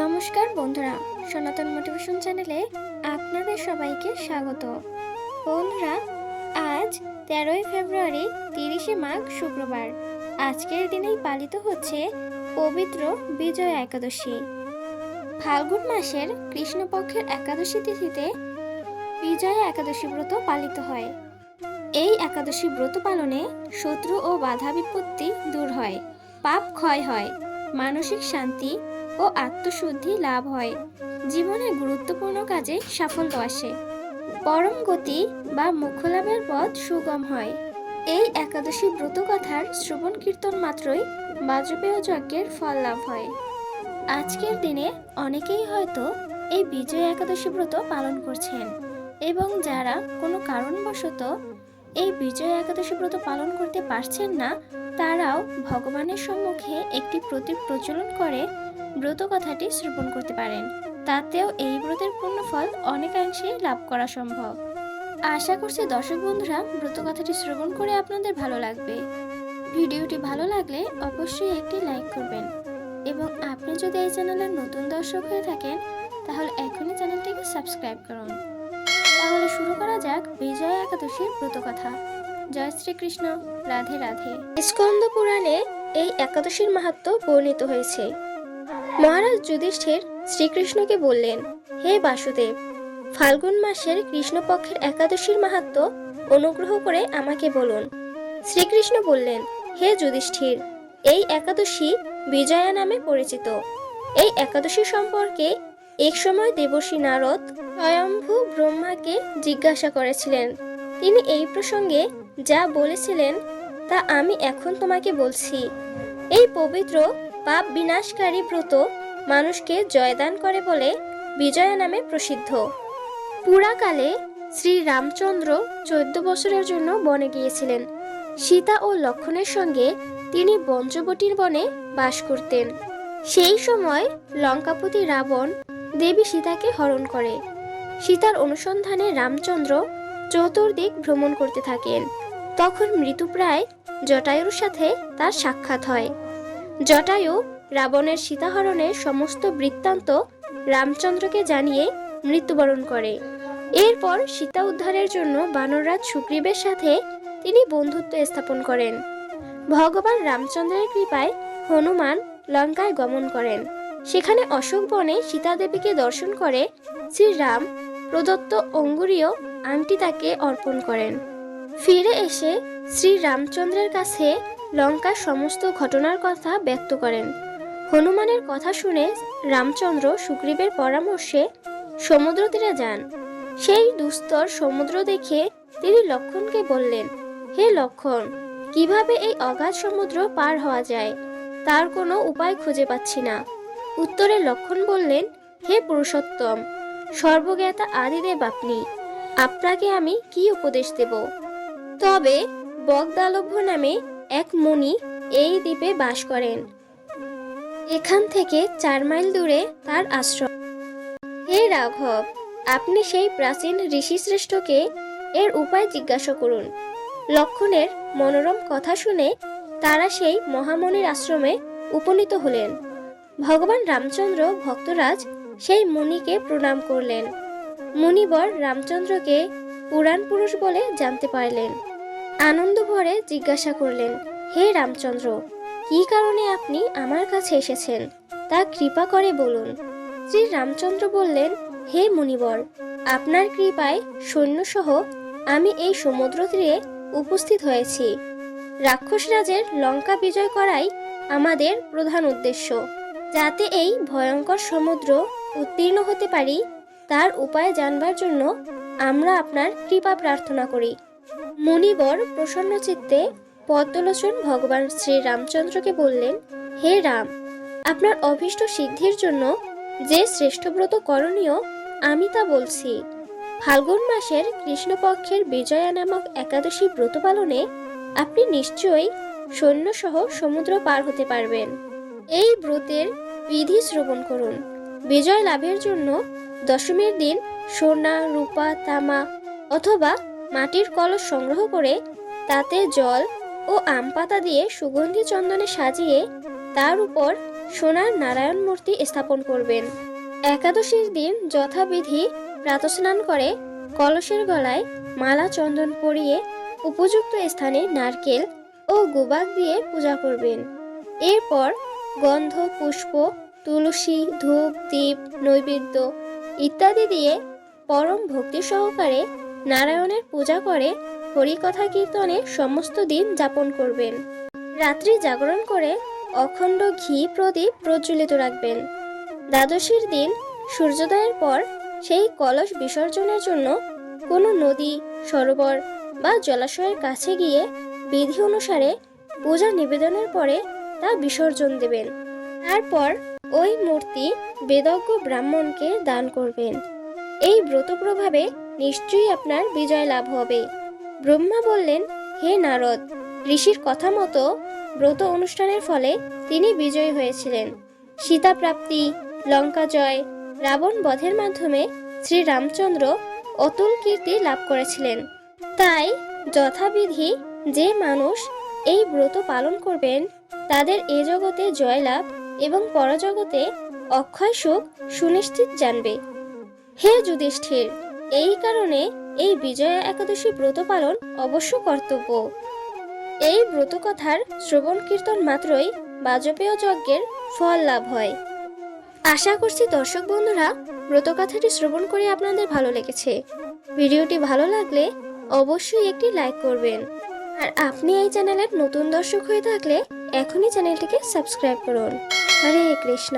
নমস্কার বন্ধুরা, সনাতন মোটিভেশন চ্যানেলে আপনাদের সবাইকে স্বাগত। বন্ধুরা, আজ 13ই ফেব্রুয়ারি 30শে মাঘ শুক্রবার। আজকের দিনেই পালিত হচ্ছে পবিত্র বিজয়া একাদশী। ফাল্গুন মাসের কৃষ্ণপক্ষের একাদশী তিথিতে বিজয়া একাদশী ব্রত পালিত হয়। এই একাদশী ব্রত পালনে শত্রু ও বাধা বিপত্তি দূর হয়, পাপ ক্ষয় হয়, মানসিক শান্তি ও আত্মশুদ্ধি লাভ হয়, জীবনে গুরুত্বপূর্ণ কাজে সাফল্য আসে, পরম গতি বা মোক্ষ লাভের পথ সুগম হয়। এই একাদশী ব্রত কথার শ্রবণ কীর্তন মাত্রই বাজপেয় যজ্ঞের ফল লাভ হয়। আজকের দিনে অনেকেই হয়তো এই বিজয়া একাদশী ব্রত পালন করছেন, এবং যারা কোনো কারণবশত এই বিজয়া একাদশী ব্রত পালন করতে পারছেন না, তারাও ভগবানের সম্মুখে একটি প্রতীক প্রচলন করে ব্রত কথাটি শ্রবণ করতে পারেন। তাতেও এই ব্রতের পূর্ণ ফল অনেকাংশেই লাভ করা সম্ভব। আশা করছি দর্শক বন্ধুরা ব্রত কথাটি শ্রবণ করে আপনাদের ভালো লাগবে। ভিডিওটি ভালো লাগলে অবশ্যই একটি লাইক করবেন, এবং আপনি যদি এই চ্যানেলের নতুন দর্শক হয়ে থাকেন তাহলে এখনই চ্যানেলটিকে সাবস্ক্রাইব করুন। তাহলে শুরু করা যাক বিজয়া একাদশীর ব্রত কথা। জয় শ্রীকৃষ্ণ, রাধে রাধে। স্কন্দ পুরাণে এই একাদশীর মাহাত্ম্য বর্ণিত হয়েছে। মহারাজ যুধিষ্ঠির শ্রীকৃষ্ণকে বললেন, হে বাসুদেব, ফাল্গুন মাসের কৃষ্ণপক্ষের একাদশীর মাহাত্ম্য অনুগ্রহ করে আমাকে বলুন। শ্রীকৃষ্ণ বললেন, হে যুধিষ্ঠির, এই একাদশী বিজয়া নামে পরিচিত। এই একাদশী সম্পর্কে এক সময় দেবর্ষি নারদ স্বয়ম্ভু ব্রহ্মাকে জিজ্ঞাসা করেছিলেন। তিনি এই প্রসঙ্গে যা বলেছিলেন তা আমি এখন তোমাকে বলছি। এই পবিত্র পাপ বিনাশকারী ব্রত মানুষকে জয়দান করে বলে বিজয়া নামে প্রসিদ্ধ। পুরাকালে শ্রী রামচন্দ্র 14 বছরের জন্য বনে গিয়েছিলেন। সীতা ও লক্ষ্মণের সঙ্গে তিনি পঞ্চবটির বনে বাস করতেন। সেই সময় লঙ্কাপতি রাবণ দেবী সীতাকে হরণ করে। সীতার অনুসন্ধানে রামচন্দ্র চতুর্দিক ভ্রমণ করতে থাকেন। তখন মৃতপ্রায় জটায়ুর সাথে তার সাক্ষাৎ হয়। জটায়ু রাবণের সীতাহরণের সমস্ত বৃত্তান্ত রামচন্দ্রকে জানিয়ে মৃত্যুবরণ করে। এরপর সীতা উদ্ধারের জন্য বানররাজ সুগ্রীবের সাথে তিনি বন্ধুত্ব স্থাপন করেন। ভগবান রামচন্দ্রের কৃপায় হনুমান লঙ্কায় গমন করেন। সেখানে অশোক বনে সীতা দেবীকে দর্শন করে শ্রীরাম প্রদত্ত অঙ্গুরীয় আংটি তাকে অর্পণ করেন। ফিরে এসে শ্রী রামচন্দ্রের কাছে লঙ্কার সমস্ত ঘটনার কথা ব্যক্ত করেন। হনুমানের কথা শুনে রামচন্দ্র সুগ্রীবের পরামর্শে সমুদ্র তীরে যান। সেই দুস্তর সমুদ্র দেখে তিনি লক্ষ্মণকে বললেন, হে লক্ষ্মণ, কিভাবে এই অগাধ সমুদ্র পার হওয়া যায় তার কোনো উপায় খুঁজে পাচ্ছি না। উত্তরে লক্ষ্মণ বললেন, হে পুরুষোত্তম, সর্বজ্ঞাতা আদিদেব আপনি, আপনাকে আমি কি উপদেশ দেব? তবে বগদালভ্য নামে এক মুনি এই দ্বীপে বাস করেন। এখান থেকে 4 মাইল দূরে তার আশ্রম। হে রাঘব, আপনি সেই প্রাচীন ঋষি শ্রেষ্ঠকে এর উপায় জিজ্ঞাসা করুন। লক্ষ্মণের মনোরম কথা শুনে তারা সেই মহামুনির আশ্রমে উপনীত হলেন। ভগবান রামচন্দ্র ভক্তরাজ সেই মুনিকে প্রণাম করলেন। মুনিবর রামচন্দ্রকে পুরাণ পুরুষ বলে জানতে পারলেন। আনন্দ ভরে জিজ্ঞাসা করলেন, হে রামচন্দ্র, কি কারণে আপনি আমার কাছে এসেছেন তা কৃপা করে বলুন। শ্রী রামচন্দ্র বললেন, হে মুনিবর, আপনার কৃপায় সৈন্যসহ আমি এই সমুদ্র তীরে উপস্থিত হয়েছি। রাক্ষসরাজের লঙ্কা বিজয় করাই আমাদের প্রধান উদ্দেশ্য। যাতে এই ভয়ঙ্কর সমুদ্র উত্তীর্ণ হতে পারি তার উপায় জানবার জন্য আমরা আপনার কৃপা প্রার্থনা করি। মুনিবর প্রসন্ন চিত্তে পদ্মলোচন ভগবান শ্রী রামচন্দ্রকে বললেন, হে রাম, আপনার অভীষ্ট সিদ্ধির জন্য যে শ্রেষ্ঠ ব্রত করণীয় আমি তা বলছি। ফাল্গুন মাসের কৃষ্ণপক্ষের বিজয়া নামক একাদশী ব্রত পালনে আপনি নিশ্চয়ই সৈন্যসহ সমুদ্র পার হতে পারবেন। এই ব্রতের বিধি শ্রবণ করুন। বিজয় লাভের জন্য দশমীর দিন সোনা, রূপা, তামা অথবা মাটির কলস সংগ্রহ করে তাতে জল ও আম পাতা দিয়ে সুগন্ধি চন্দনে সাজিয়ে তার উপর সোনার নারায়ণ মূর্তি স্থাপন করবেন। একাদশীর দিন যথাবিধি প্রাতস্নান করে কলসের গলায় মালা চন্দন পরিয়ে উপযুক্ত স্থানে নারকেল ও গুবাক দিয়ে পূজা করবেন। এরপর গন্ধ, পুষ্প, তুলসী, ধূপ, দীপ, নৈবেদ্য ইত্যাদি দিয়ে পরম ভক্তি সহকারে নারায়ণের পূজা করে হরিকথা কীর্তনে সমস্ত দিন যাপন করবেন। রাত্রি জাগরণ করে অখণ্ড ঘি প্রদীপ প্রজ্বলিত রাখবেন। দ্বাদশীর দিন সূর্যোদয়ের পর সেই কলস বিসর্জনের জন্য কোনো নদী, সরোবর বা জলাশয়ের কাছে গিয়ে বিধি অনুসারে পূজা নিবেদনের পরে তা বিসর্জন দেবেন। তারপর ওই মূর্তি বেদজ্ঞ ব্রাহ্মণকে দান করবেন। এই ব্রত প্রভাবে নিশ্চয়ই আপনার বিজয় লাভ হবে। ব্রহ্মা বললেন, হে নারদ, ঋষির কথা মতো ব্রত অনুষ্ঠানের ফলে তিনি বিজয়ী হয়েছিলেন। সীতা প্রাপ্তি, লঙ্কা জয়, রাবণ বধের মাধ্যমে শ্রী রামচন্দ্র অতুল কীর্তি লাভ করেছিলেন। তাই যথাবিধি যে মানুষ এই ব্রত পালন করবেন তাদের এ জগতে জয়লাভ এবং পরজগতে অক্ষয় সুখ সুনিশ্চিত জানবে। হে যুধিষ্ঠির, এই কারণে এই বিজয়া একাদশী ব্রত পালন অবশ্য কর্তব্য। এই ব্রত কথার শ্রবণ কীর্তন মাত্রই বাজপেয় যজ্ঞের ফল লাভ হয়। আশা করছি দর্শক বন্ধুরা ব্রতকথাটি শ্রবণ করে আপনাদের ভালো লেগেছে। ভিডিওটি ভালো লাগলে অবশ্যই একটি লাইক করবেন। আর আপনি এই চ্যানেলের নতুন দর্শক হয়ে থাকলে এখনই চ্যানেলটিকে সাবস্ক্রাইব করুন। হরে কৃষ্ণ।